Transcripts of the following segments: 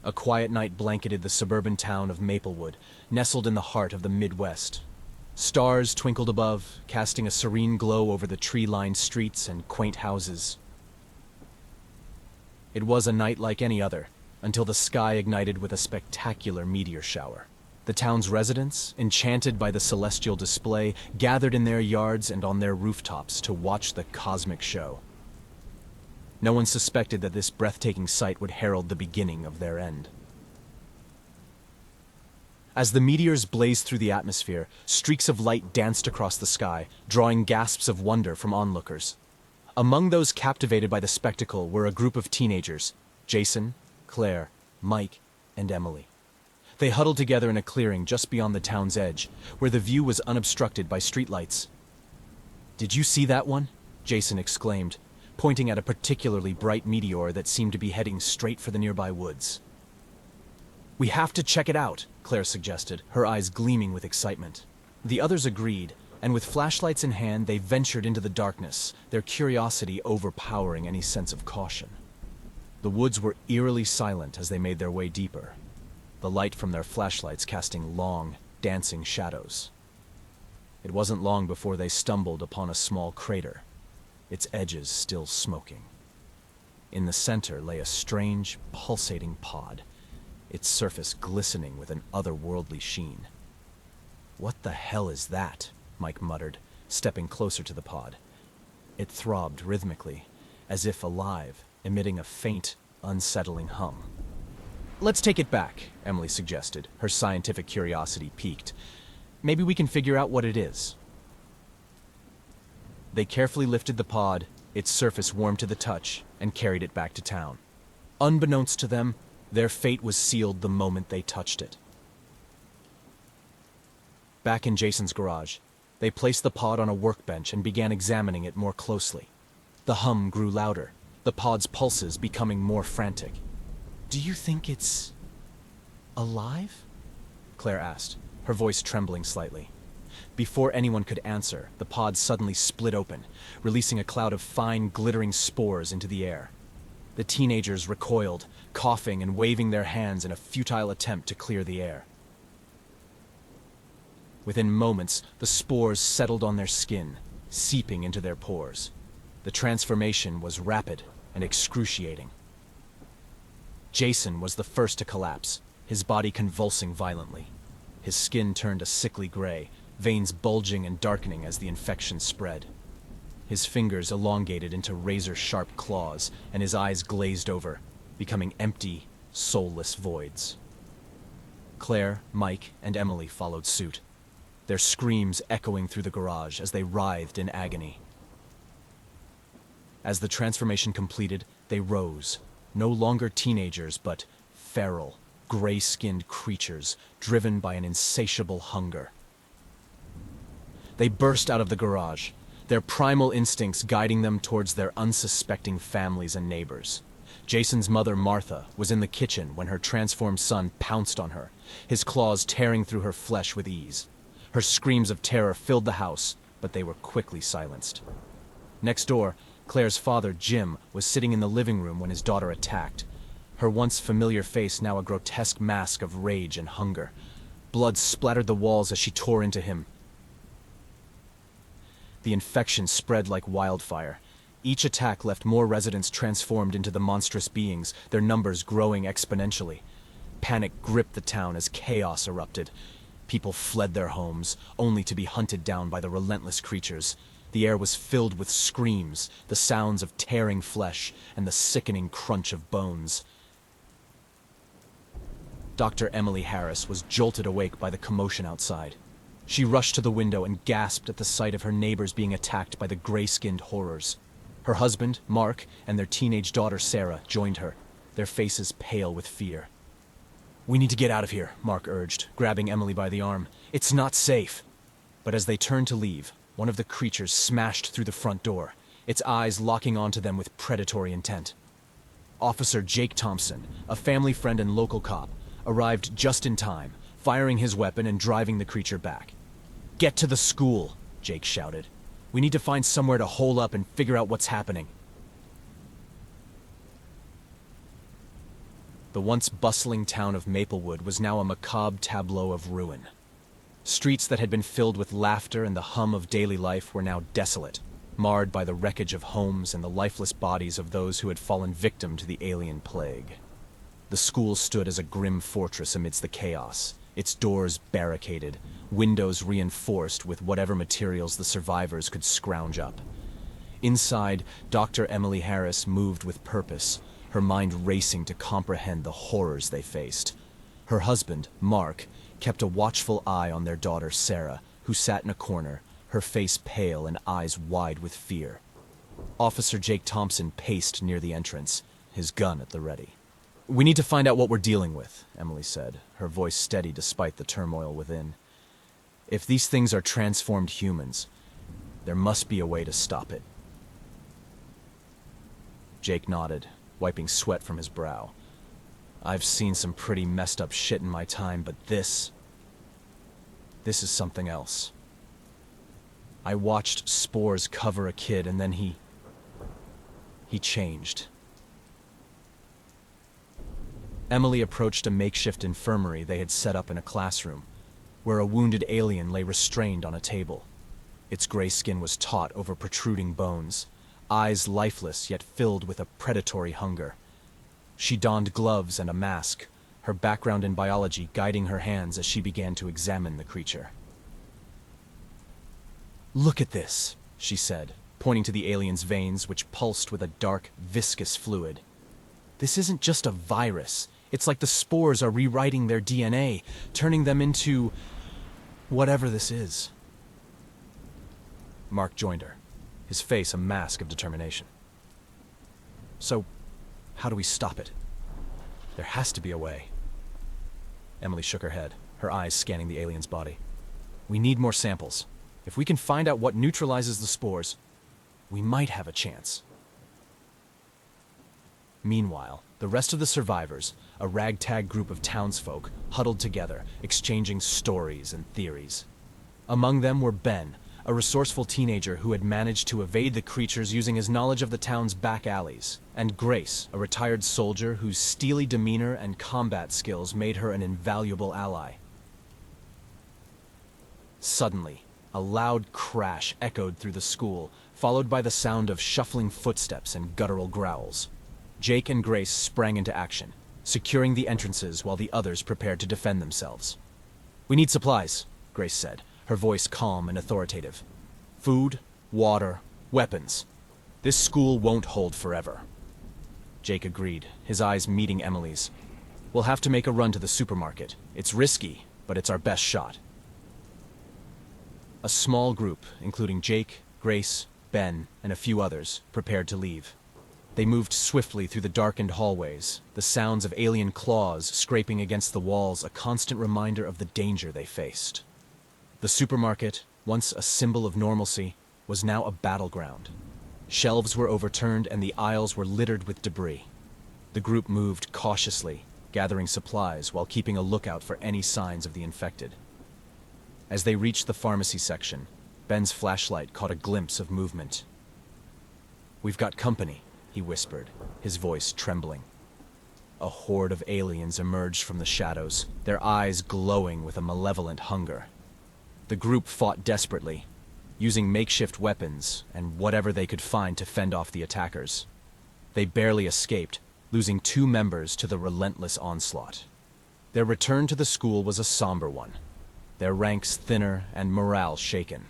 A quiet night blanketed the suburban town of Maplewood, nestled in the heart of the Midwest. Stars twinkled above, casting a serene glow over the tree-lined streets and quaint houses. It was a night like any other, until the sky ignited with a spectacular meteor shower. The town's residents, enchanted by the celestial display, gathered in their yards and on their rooftops to watch the cosmic show. No one suspected that this breathtaking sight would herald the beginning of their end. As the meteors blazed through the atmosphere, streaks of light danced across the sky, drawing gasps of wonder from onlookers. Among those captivated by the spectacle were a group of teenagers: Jason, Claire, Mike, and Emily. They huddled together in a clearing just beyond the town's edge, where the view was unobstructed by streetlights. "Did you see that one?" Jason exclaimed, pointing at a particularly bright meteor that seemed to be heading straight for the nearby woods. "We have to check it out," Claire suggested, her eyes gleaming with excitement. The others agreed, and with flashlights in hand, they ventured into the darkness, their curiosity overpowering any sense of caution. The woods were eerily silent as they made their way deeper, the light from their flashlights casting long, dancing shadows. It wasn't long before they stumbled upon a small crater, its edges still smoking. In the center lay a strange, pulsating pod, its surface glistening with an otherworldly sheen. "What the hell is that?" Mike muttered, stepping closer to the pod. It throbbed rhythmically, as if alive, emitting a faint, unsettling hum. "Let's take it back," Emily suggested, her scientific curiosity piqued. "Maybe we can figure out what it is." They carefully lifted the pod, its surface warm to the touch, and carried it back to town. Unbeknownst to them, their fate was sealed the moment they touched it. Back in Jason's garage, they placed the pod on a workbench and began examining it more closely. The hum grew louder, the pod's pulses becoming more frantic. "Do you think it's alive?" Claire asked, her voice trembling slightly. Before anyone could answer, the pod suddenly split open, releasing a cloud of fine, glittering spores into the air. The teenagers recoiled, coughing and waving their hands in a futile attempt to clear the air. Within moments, the spores settled on their skin, seeping into their pores. The transformation was rapid and excruciating. Jason was the first to collapse, his body convulsing violently. His skin turned a sickly gray, veins bulging and darkening as the infection spread. His fingers elongated into razor-sharp claws, and his eyes glazed over, becoming empty, soulless voids. Claire, Mike, and Emily followed suit, their screams echoing through the garage as they writhed in agony. As the transformation completed, they rose, no longer teenagers, but feral, gray-skinned creatures driven by an insatiable hunger. They burst out of the garage, their primal instincts guiding them towards their unsuspecting families and neighbors. Jason's mother, Martha, was in the kitchen when her transformed son pounced on her, his claws tearing through her flesh with ease. Her screams of terror filled the house, but they were quickly silenced. Next door, Claire's father, Jim, was sitting in the living room when his daughter attacked, her once familiar face now a grotesque mask of rage and hunger. Blood splattered the walls as she tore into him. The infection spread like wildfire. Each attack left more residents transformed into the monstrous beings, their numbers growing exponentially. Panic gripped the town as chaos erupted. People fled their homes, only to be hunted down by the relentless creatures. The air was filled with screams, the sounds of tearing flesh, and the sickening crunch of bones. Dr. Emily Harris was jolted awake by the commotion outside. She rushed to the window and gasped at the sight of her neighbors being attacked by the gray-skinned horrors. Her husband, Mark, and their teenage daughter, Sarah, joined her, their faces pale with fear. "We need to get out of here," Mark urged, grabbing Emily by the arm. "It's not safe." But as they turned to leave, one of the creatures smashed through the front door, its eyes locking onto them with predatory intent. Officer Jake Thompson, a family friend and local cop, arrived just in time, firing his weapon and driving the creature back. "Get to the school," Jake shouted. "We need to find somewhere to hole up and figure out what's happening." The once bustling town of Maplewood was now a macabre tableau of ruin. Streets that had been filled with laughter and the hum of daily life were now desolate, marred by the wreckage of homes and the lifeless bodies of those who had fallen victim to the alien plague. The school stood as a grim fortress amidst the chaos, its doors barricaded, windows reinforced with whatever materials the survivors could scrounge up. Inside, Dr. Emily Harris moved with purpose, her mind racing to comprehend the horrors they faced. Her husband, Mark, kept a watchful eye on their daughter, Sarah, who sat in a corner, her face pale and eyes wide with fear. Officer Jake Thompson paced near the entrance, his gun at the ready. "We need to find out what we're dealing with," Emily said, her voice steady despite the turmoil within. "If these things are transformed humans, there must be a way to stop it." Jake nodded, wiping sweat from his brow. "I've seen some pretty messed up shit in my time, but this is something else. I watched Spores cover a kid and then he changed." Emily approached a makeshift infirmary they had set up in a classroom, where a wounded alien lay restrained on a table. Its gray skin was taut over protruding bones, eyes lifeless yet filled with a predatory hunger. She donned gloves and a mask, her background in biology guiding her hands as she began to examine the creature. "Look at this," she said, pointing to the alien's veins, which pulsed with a dark, viscous fluid. "This isn't just a virus. It's like the spores are rewriting their DNA, turning them into whatever this is." Mark joined her, his face a mask of determination. "So, how do we stop it? There has to be a way." Emily shook her head, her eyes scanning the alien's body. "We need more samples. If we can find out what neutralizes the spores, we might have a chance." Meanwhile, the rest of the survivors, a ragtag group of townsfolk, huddled together, exchanging stories and theories. Among them were Ben, a resourceful teenager who had managed to evade the creatures using his knowledge of the town's back alleys, and Grace, a retired soldier whose steely demeanor and combat skills made her an invaluable ally. Suddenly, a loud crash echoed through the school, followed by the sound of shuffling footsteps and guttural growls. Jake and Grace sprang into action, securing the entrances while the others prepared to defend themselves. "We need supplies," Grace said, her voice calm and authoritative. "Food, water, weapons. This school won't hold forever." Jake agreed, his eyes meeting Emily's. "We'll have to make a run to the supermarket. It's risky, but it's our best shot." A small group, including Jake, Grace, Ben, and a few others, prepared to leave. They moved swiftly through the darkened hallways, the sounds of alien claws scraping against the walls a constant reminder of the danger they faced. The supermarket, once a symbol of normalcy, was now a battleground. Shelves were overturned and the aisles were littered with debris. The group moved cautiously, gathering supplies while keeping a lookout for any signs of the infected. As they reached the pharmacy section, Ben's flashlight caught a glimpse of movement. "We've got company," he whispered, his voice trembling. A horde of aliens emerged from the shadows, their eyes glowing with a malevolent hunger. The group fought desperately, using makeshift weapons and whatever they could find to fend off the attackers. They barely escaped, losing 2 members to the relentless onslaught. Their return to the school was a somber one, their ranks thinner and morale shaken.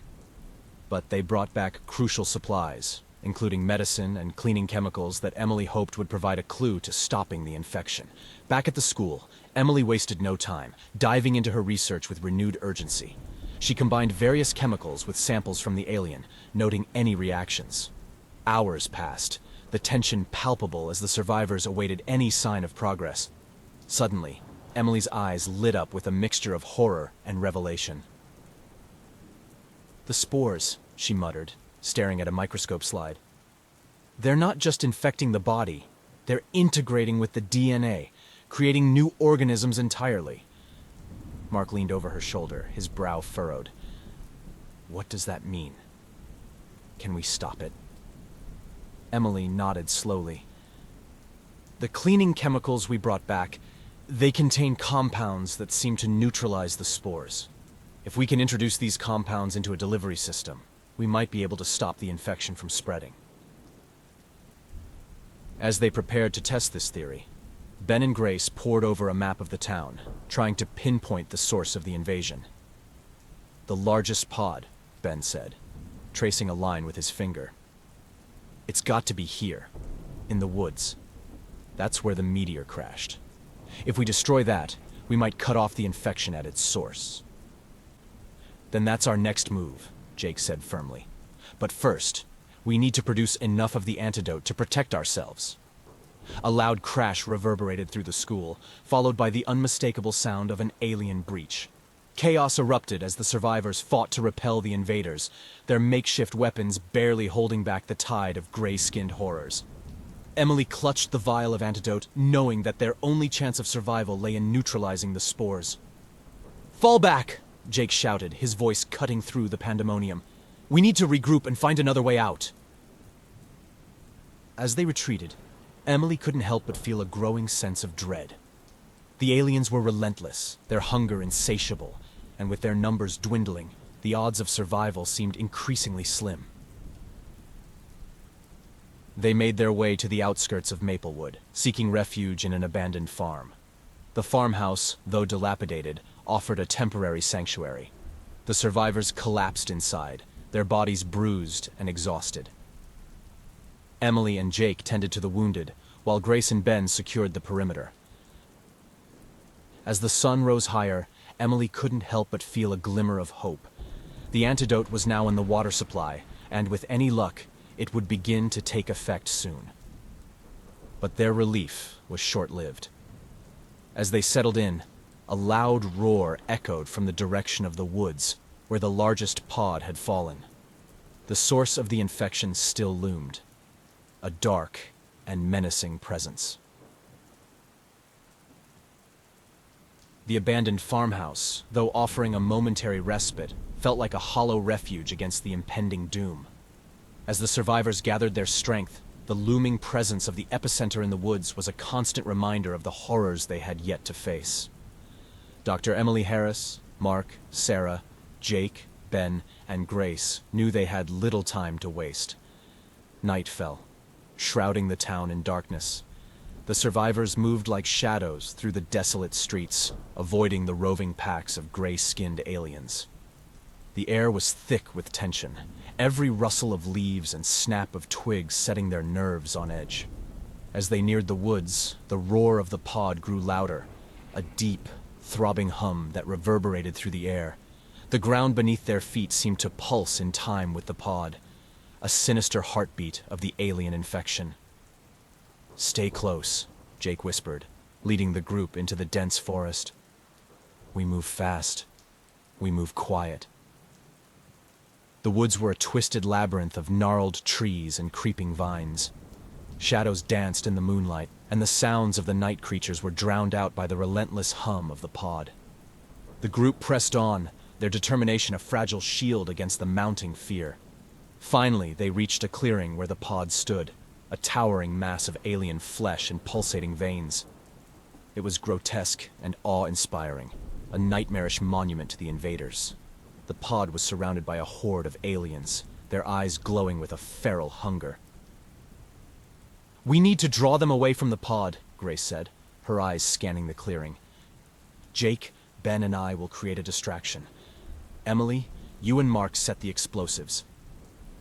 But they brought back crucial supplies, including medicine and cleaning chemicals that Emily hoped would provide a clue to stopping the infection. Back at the school, Emily wasted no time, diving into her research with renewed urgency. She combined various chemicals with samples from the alien, noting any reactions. Hours passed, the tension palpable as the survivors awaited any sign of progress. Suddenly, Emily's eyes lit up with a mixture of horror and revelation. "The spores," she muttered, staring at a microscope slide. "They're not just infecting the body, they're integrating with the DNA, creating new organisms entirely." Mark leaned over her shoulder, his brow furrowed. "What does that mean? Can we stop it?" Emily nodded slowly. The cleaning chemicals we brought back, they contain compounds that seem to neutralize the spores. If we can introduce these compounds into a delivery system, we might be able to stop the infection from spreading. As they prepared to test this theory, Ben and Grace pored over a map of the town, trying to pinpoint the source of the invasion. The largest pod, Ben said, tracing a line with his finger. It's got to be here, in the woods. That's where the meteor crashed. If we destroy that, we might cut off the infection at its source. Then that's our next move, Jake said firmly. But first, we need to produce enough of the antidote to protect ourselves. A loud crash reverberated through the school, followed by the unmistakable sound of an alien breach. Chaos erupted as the survivors fought to repel the invaders, their makeshift weapons barely holding back the tide of gray-skinned horrors. Emily clutched the vial of antidote, knowing that their only chance of survival lay in neutralizing the spores. "Fall back!" Jake shouted, his voice cutting through the pandemonium. "We need to regroup and find another way out." As they retreated, Emily couldn't help but feel a growing sense of dread. The aliens were relentless, their hunger insatiable, and with their numbers dwindling, the odds of survival seemed increasingly slim. They made their way to the outskirts of Maplewood, seeking refuge in an abandoned farm. The farmhouse, though dilapidated, offered a temporary sanctuary. The survivors collapsed inside, their bodies bruised and exhausted. Emily and Jake tended to the wounded, while Grace and Ben secured the perimeter. As the sun rose higher, Emily couldn't help but feel a glimmer of hope. The antidote was now in the water supply, and with any luck, it would begin to take effect soon. But their relief was short-lived. As they settled in, a loud roar echoed from the direction of the woods, where the largest pod had fallen. The source of the infection still loomed, a dark and menacing presence. The abandoned farmhouse, though offering a momentary respite, felt like a hollow refuge against the impending doom. As the survivors gathered their strength, the looming presence of the epicenter in the woods was a constant reminder of the horrors they had yet to face. Dr. Emily Harris, Mark, Sarah, Jake, Ben, and Grace knew they had little time to waste. Night fell, shrouding the town in darkness. The survivors moved like shadows through the desolate streets, avoiding the roving packs of gray-skinned aliens. The air was thick with tension, every rustle of leaves and snap of twigs setting their nerves on edge. As they neared the woods, the roar of the pod grew louder, a deep, throbbing hum that reverberated through the air. The ground beneath their feet seemed to pulse in time with the pod, a sinister heartbeat of the alien infection. "Stay close," Jake whispered, leading the group into the dense forest. "We move fast. We move quiet." The woods were a twisted labyrinth of gnarled trees and creeping vines. Shadows danced in the moonlight, and the sounds of the night creatures were drowned out by the relentless hum of the pod. The group pressed on, their determination a fragile shield against the mounting fear. Finally, they reached a clearing where the pod stood, a towering mass of alien flesh and pulsating veins. It was grotesque and awe-inspiring, a nightmarish monument to the invaders. The pod was surrounded by a horde of aliens, their eyes glowing with a feral hunger. "We need to draw them away from the pod," Grace said, her eyes scanning the clearing. "Jake, Ben, and I will create a distraction. Emily, you and Mark set the explosives.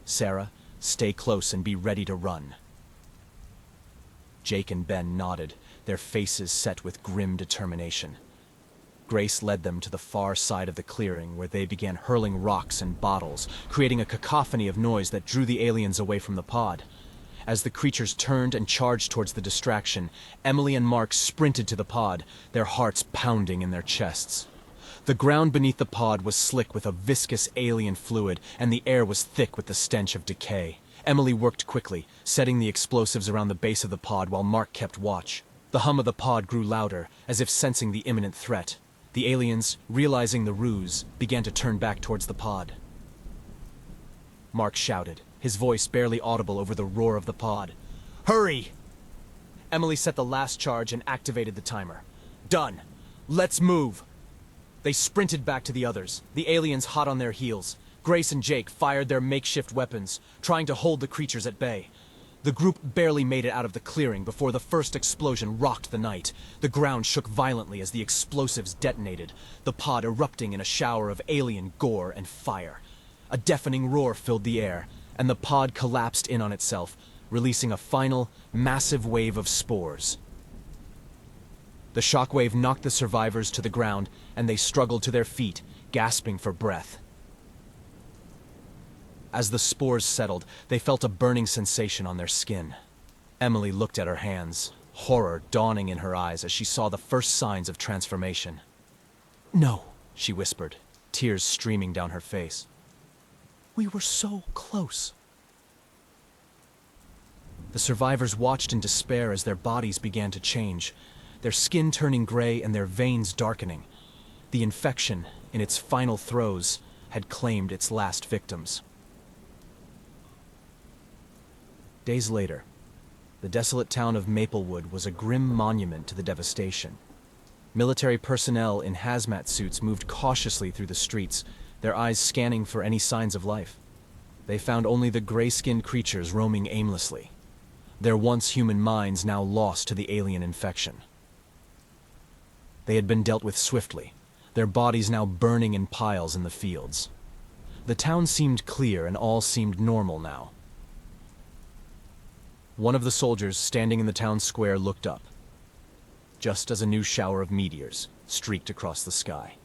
Sarah, stay close and be ready to run." Jake and Ben nodded, their faces set with grim determination. Grace led them to the far side of the clearing, where they began hurling rocks and bottles, creating a cacophony of noise that drew the aliens away from the pod. As the creatures turned and charged towards the distraction, Emily and Mark sprinted to the pod, their hearts pounding in their chests. The ground beneath the pod was slick with a viscous alien fluid, and the air was thick with the stench of decay. Emily worked quickly, setting the explosives around the base of the pod while Mark kept watch. The hum of the pod grew louder, as if sensing the imminent threat. The aliens, realizing the ruse, began to turn back towards the pod. Mark shouted, his voice barely audible over the roar of the pod. "Hurry!" Emily set the last charge and activated the timer. Done. Let's move. They sprinted back to the others, the aliens hot on their heels. Grace and Jake fired their makeshift weapons, trying to hold the creatures at bay. The group barely made it out of the clearing before the first explosion rocked the night. The ground shook violently as the explosives detonated, the pod erupting in a shower of alien gore and fire. A deafening roar filled the air, and the pod collapsed in on itself, releasing a final, massive wave of spores. The shockwave knocked the survivors to the ground, and they struggled to their feet, gasping for breath. As the spores settled, they felt a burning sensation on their skin. Emily looked at her hands, horror dawning in her eyes as she saw the first signs of transformation. "No," she whispered, tears streaming down her face. "We were so close." The survivors watched in despair as their bodies began to change, their skin turning gray and their veins darkening. The infection, in its final throes, had claimed its last victims. Days later, the desolate town of Maplewood was a grim monument to the devastation. Military personnel in hazmat suits moved cautiously through the streets, their eyes scanning for any signs of life. They found only the gray-skinned creatures roaming aimlessly, their once human minds now lost to the alien infection. They had been dealt with swiftly, their bodies now burning in piles in the fields. The town seemed clear and all seemed normal now. One of the soldiers standing in the town square looked up, just as a new shower of meteors streaked across the sky.